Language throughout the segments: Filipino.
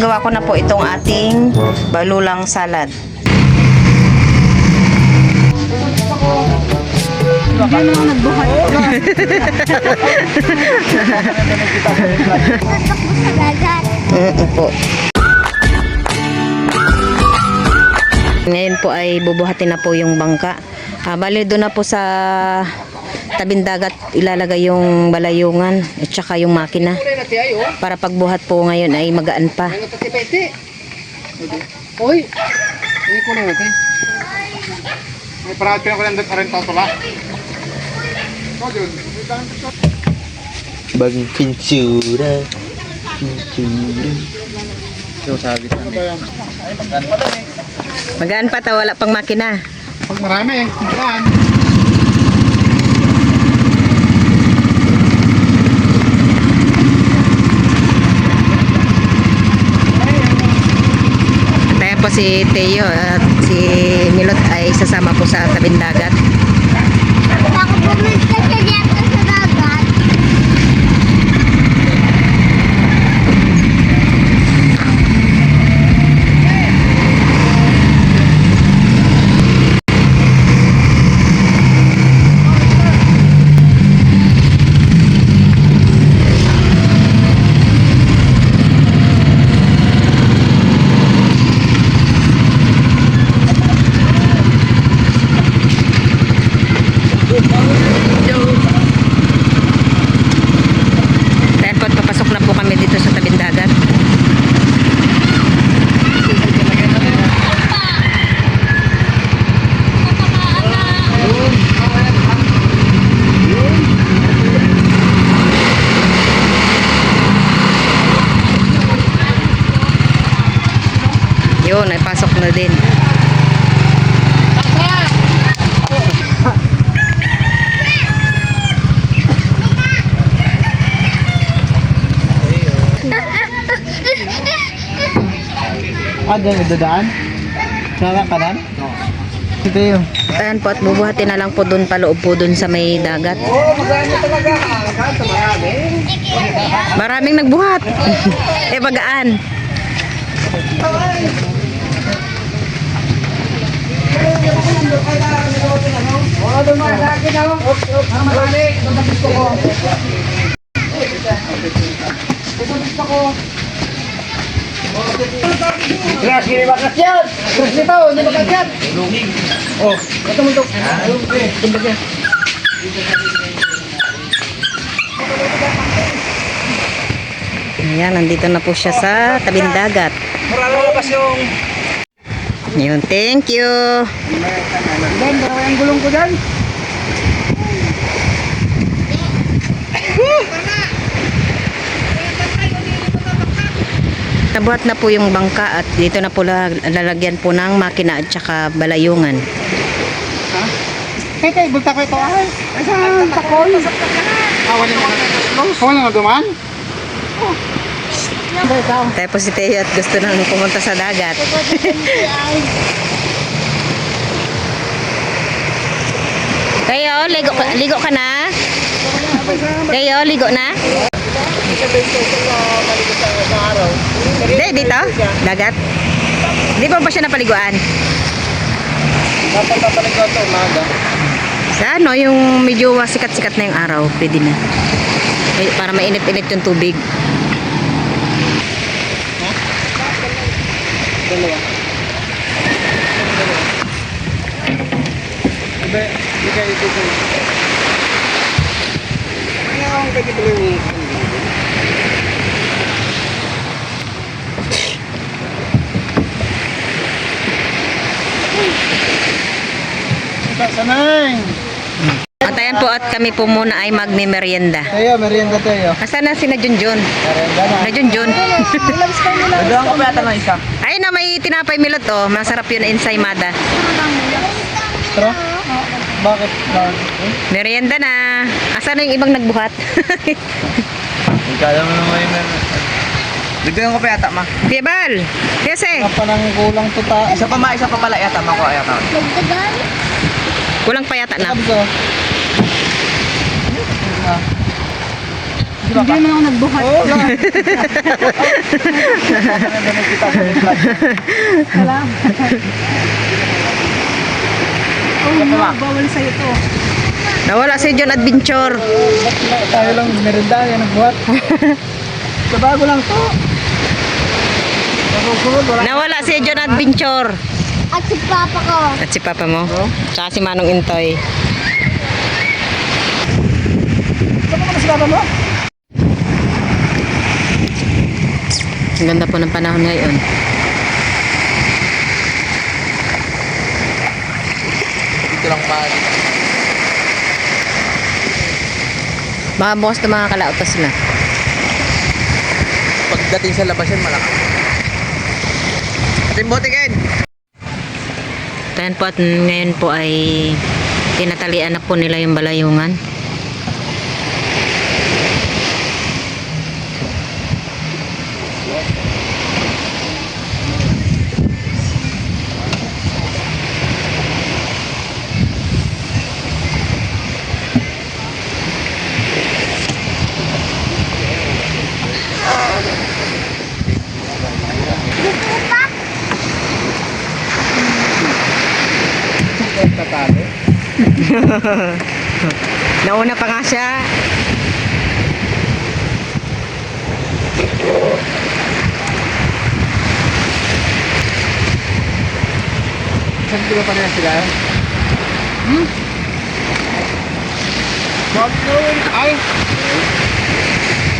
Gawa ko na po itong ating balulang salad. Hindi naman nagbuhat. Po. Ngayon po ay bubuhatin na po yung bangka. Bali doon na po sa tabing dagat ilalagay yung balayungan at saka yung makina. Para pagbuhat po ngayon ay magaan pa. Uy, ini ko na natin. May parati ko lang rin to la. Bagong pinsura. Pinsura. So, sabi ko. Magaan pa ta, wala pang makina. Pag marami, yan. Kaya po si Teo at si Milot ay sasama po sa tabing dagat. Ako pumunta siya dito sa dagat. Dahil po papasok na po kami dito sa tabing dagat. Yun, ay pasok na din. Doon dadaan? Sa kanan? Ito yun. Ayan po at bubuhatin na lang po doon paloob po doon sa may dagat. Maraming nagbuhat. Bagaan. Grabe, hindi bakas yan. Grabe nito, hindi bakas yan. Oh, ito mo ito. Ayan, nandito na po siya sa tabing dagat. Maralo kasi yung... Yun, thank you. Dan, dalawa yung gulong ko dyan. Nabuhat na po yung bangka at dito na po lalagyan po ng makina at saka balayungan. Ha? Kaya bulta ko ito ay. Saan takoy? Wala na duman? Tapos si Teo at gusto nang pumunta sa dagat. Kayo, ligo ka na? Kayo, ligo na? Hindi, dito? Dagat? Hindi pa siya napaliguan? Dapat napaligaw ito, umaga. Sa ano, yung medyo sikat-sikat na yung araw, pwede na. Para mainit-init yung tubig. Dalawa. Hindi kayo dito. Ano ang kagito rin? Sanay! At ayan po at kami po muna ay magme-merienda. Tayo, merienda tayo. Asan na si na Junjun? Merienda na. Na Junjun. Nagawang ko pa yata ng isa. Ay na, may tinapay Milot oh. Masarap yun na ensaymada. Tara? Bakit? Merienda na. Asan na yung ibang nagbuhat? Ikaw mo naman yun. Nagawang ko pa yata, ma. Bibal. Kasi. Pa nang kulang tuta. Isa pa pala yata, ma ko yata. Nagdagan. Kulang pa yata na. Hindi naman ako nagbuhat. Oo, lang. Bawal sa'yo to. Nawala si John Adventure. Tayo lang merenda, yan nagbuhat. Sa bago lang to. Susunod, wala. Nawala si John Adventure. At si papa ko. At si papa mo. Tsaka si Manong Intoy. Saan ka na si papa mo? Ang ganda po ng panahon ngayon. Dito lang makikita. Mga bukas na mga kalautas na. Pagdating sa labas yan, malaki. Timbotikin! Tayan po at ngayon po ay tinatalian na po nila yung balayungan. Tatalo. Nauna pa nga siya. Saan ko pa na sila? Ay!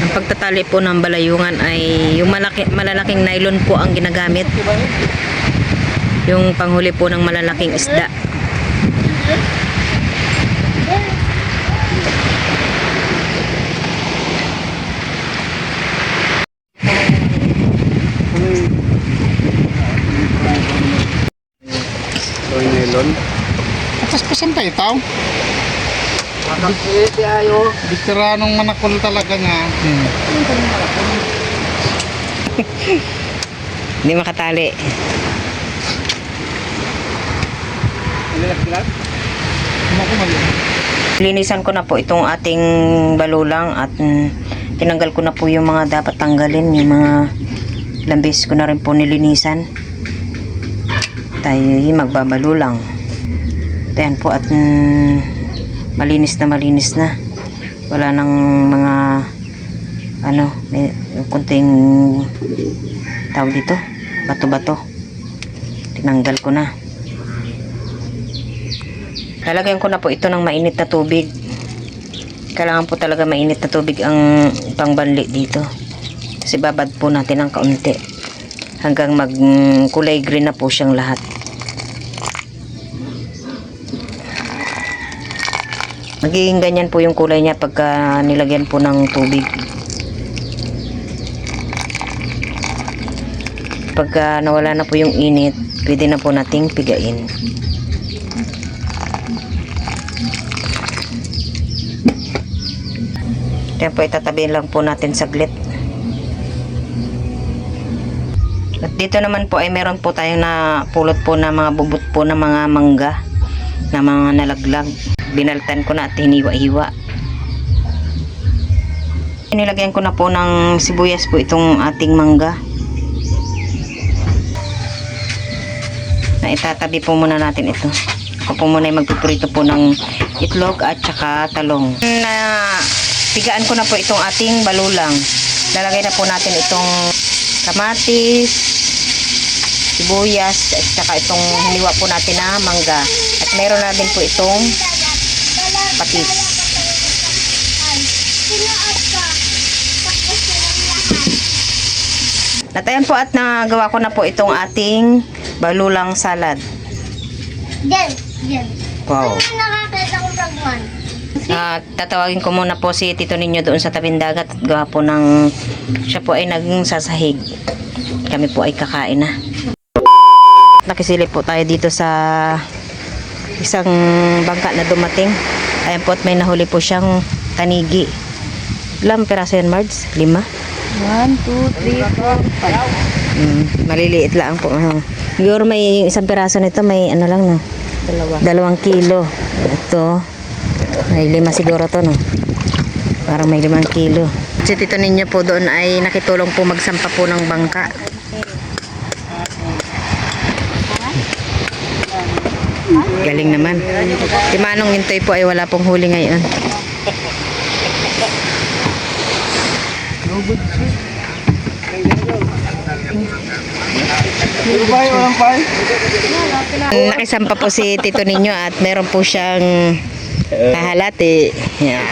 Ang pagtatali po ng balayungan ay yung malalaking nylon po ang ginagamit. Yung panghuli po ng malalaking isda. Soy melon. Atas pasan tayo tao. Makakiti ayo. Bitiranong manakol talaga nga. Hindi makatali. Lilat-lilat? Ako mali. Linisan ko na po itong ating balulang at tinanggal ko na po yung mga dapat tanggalin, yung mga lambis ko na rin po nilinisan. Tayo magbabalulang. Ayan po at malinis na. Wala nang mga may kunting tawag dito, bato-bato. Tinanggal ko na. Lalagyan ko na po ito ng mainit na tubig. Kailangan po talaga mainit na tubig ang pangbanli dito. Kasi babad po natin ng kaunti. Hanggang magkulay green na po siyang lahat. Magiging ganyan po yung kulay niya pagka nilagyan po ng tubig. Pagka nawala na po yung init, pwede na po nating pigain. Kaya po itatabihin lang po natin saglit. At dito naman po ay meron po tayong napulot po na mga bubot po na mga mangga na mga nalaglag. Binaltan ko na at hiniwa-hiwa. Nilagyan ko na po ng sibuyas po itong ating mangga. Na itatabi po muna natin ito. Ako po muna ay magpiprito po ng itlog at saka talong. Pigaan ko na po itong ating balulang. Lalagay na po natin itong kamatis, sibuyas, at saka itong hiniwa po natin na mangga. At meron na din po itong patis. Natayan po at nagawa ko na po itong ating balulang salad. Yan. Wow. Ano nakakita ko fragman? Tatawagin ko muna po si tito ninyo doon sa tabing dagat at gawa po ng siya po ay nagsasahig. Kami po ay kakain na. Nakisilip po tayo dito sa isang bangka na dumating. Ayan po at may nahuli po siyang tanigi. Ilang peraso yan, Mards? 5? 1, 2, 3, 4, 5. Maliliit lang po. Siguro may isang peraso nito, may ano lang no? 2 kilo. Ito, may 5 siguro to no? Parang may 5 kilo. Si tito ninyo po doon ay nakitulong po magsampa po ng bangka. Galing naman. Si Manong Intoy po ay wala pong huli ngayon. Walang pay. Nakisampa po si tito ninyo at meron po siyang kahalati. Yeah.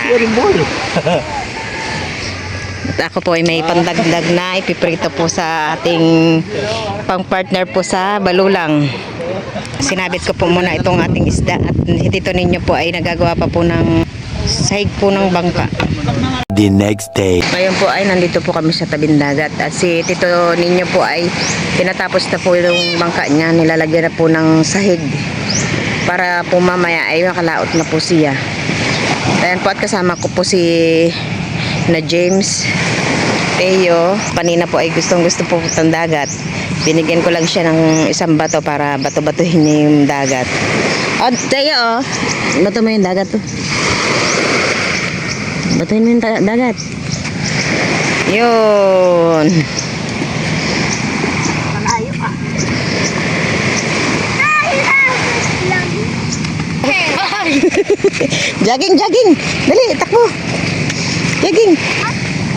At ako po ay may pandagdag na ipiprito po sa ating pang-partner po sa balulang. Sinabit ko po muna itong ating isda at si tito ninyo po ay nagagawa pa po ng sahig po ng bangka. The next day. Ngayon po ay nandito po kami sa tabing dagat at si tito ninyo po ay tinatapos na po yung bangka niya, nilalagyan na po ng sahig para po mamaya ay makalaot na po siya. Ayan po at kasama ko po si na James Teo. Kanina po ay gusto po ng dagat. Binigyan ko lang siya ng isang bato para bato-batuhin niya yung dagat. Oh, Teo, bato mo yung dagat to. Batuhin mo yung dagat. Yun. Malayo pa. Jogging. Dali, takbo. Jogging.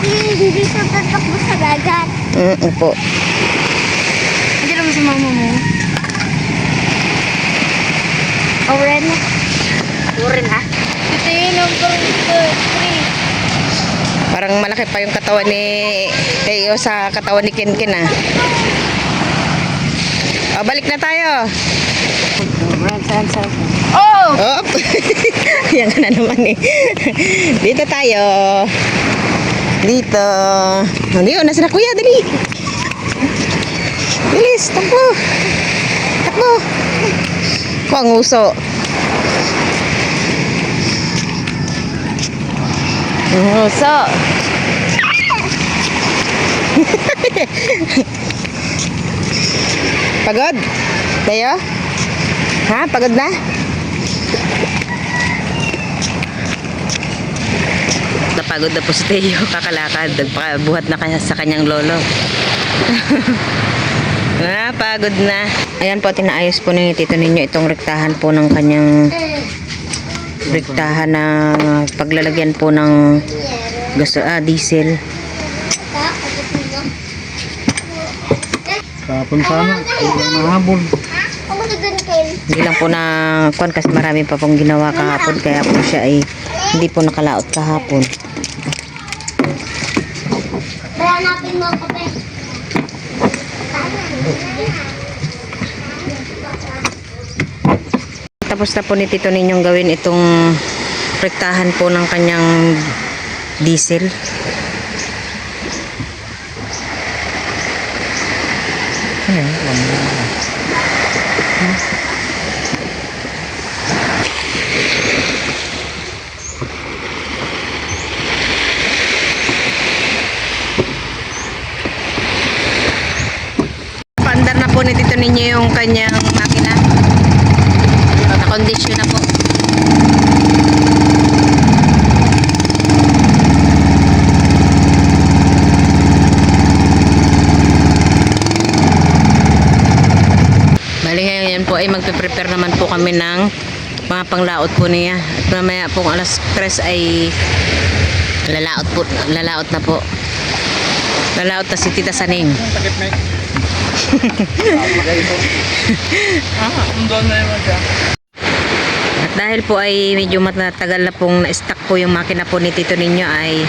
Hindi siya tatakbo sa dagat. Po. Hindi naman si mama mo. Oren. Oren ha? Ito yung number 3. Parang malaki pa yung katawan ni Teo sa katawan ni Kinkin ah. O, balik na tayo. Oh! Oh! Yan ka na naman eh. Dito tayo. Dito. Hindi, nasa na kuya, dali. Bilis, takbo. Takbo. Ko ang uso. Ang uso. Pagod? Tayo? Ha? Pagod na? Napagod na po si Teo, kakalakad. Nagpabuhat na kanya sa kanyang lolo. Napagod na. Ayan po, tinaayos po ni tito ninyo itong rektahan po ng kanyang rektahan na paglalagyan po ng diesel. Kapon sana. Nahabol. Ako na ganun kayo. Hindi lang po na kuwan kasi marami pa pong ginawa kahapon kaya po siya ay hindi po nakalaot kahapon. Hanapin mo ako, pe. Tapos na po ni tito ninyong gawin itong rektahan po ng kanyang diesel. Paandar na po ni tito ninyo yung kanyang makina. Nakondisyon na po. Bali ngayon po ay magpe-prepare naman po kami ng mga panglaot po niya. At mamaya pong alas 3 ay lalaot na po. Lalaot na si Tita Saning. Sakit na doon na yun siya. At dahil po ay medyo matagal na pong na-stack po yung makina po ni Tito ninyo ay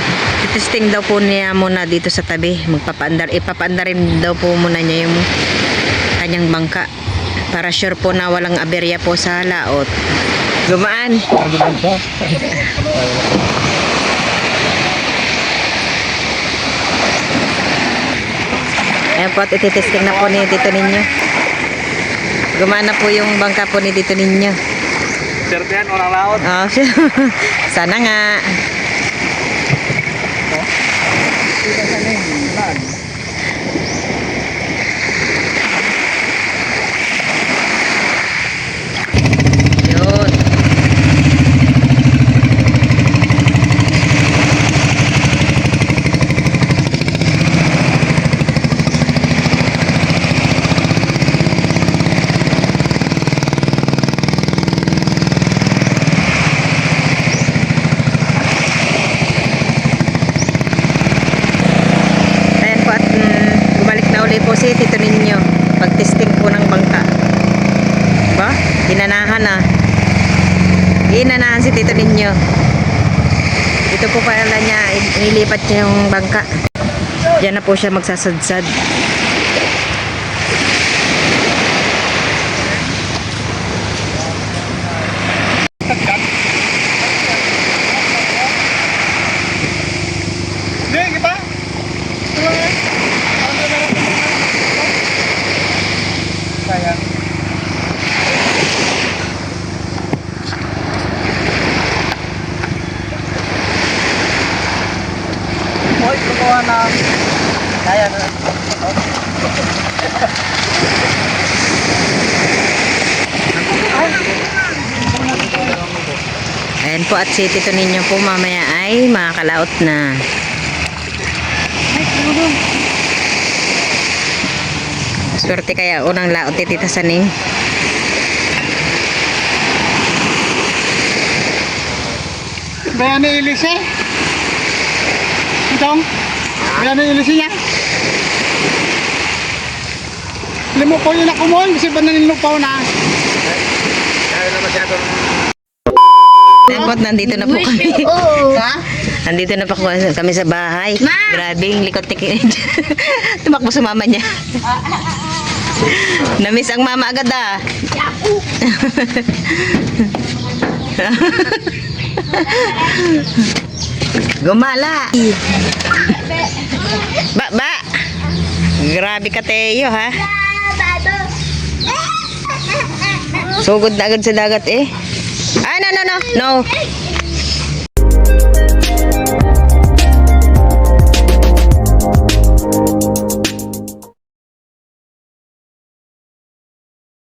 testing daw po niya muna dito sa tabi. Ipapaandarin daw po muna niya yung kanyang bangka para sure po na walang aberya po sa laot. Gumaan. Ayan po at ititesting na po ni Tito ninyo. Gumaan na po yung bangka po ni Tito ninyo. Serbian, orang laut. Oh, sana nga. Yun. Tito Ninyo. Dito po pala niya, inilipat niya yung bangka. Diyan na po siya magsasadsad. Hindi, kita. Sayang. Hoy, kukuha na. Kaya na. Ayan po, at si Tito Ninyo po mamaya ay makakalaot na. Swerte kaya unang laot ni Tita Saning. Bayan ni Elise. Itong. Bayan ni Elise niya. Limo po yun ako mo. Kasi ba nanilupaw na? Kaya na masyadong Dapat nandito na po kami. Oo. Nandito na po kami sa bahay. Ma! Grabe, yung likot ni Kirin. Tumakbo sa mama niya. Namiss ang mama agad ah. Gumala. Ba. Grabe ka, Teo, ha? Sugod na agad sa dagat eh. Ah, no.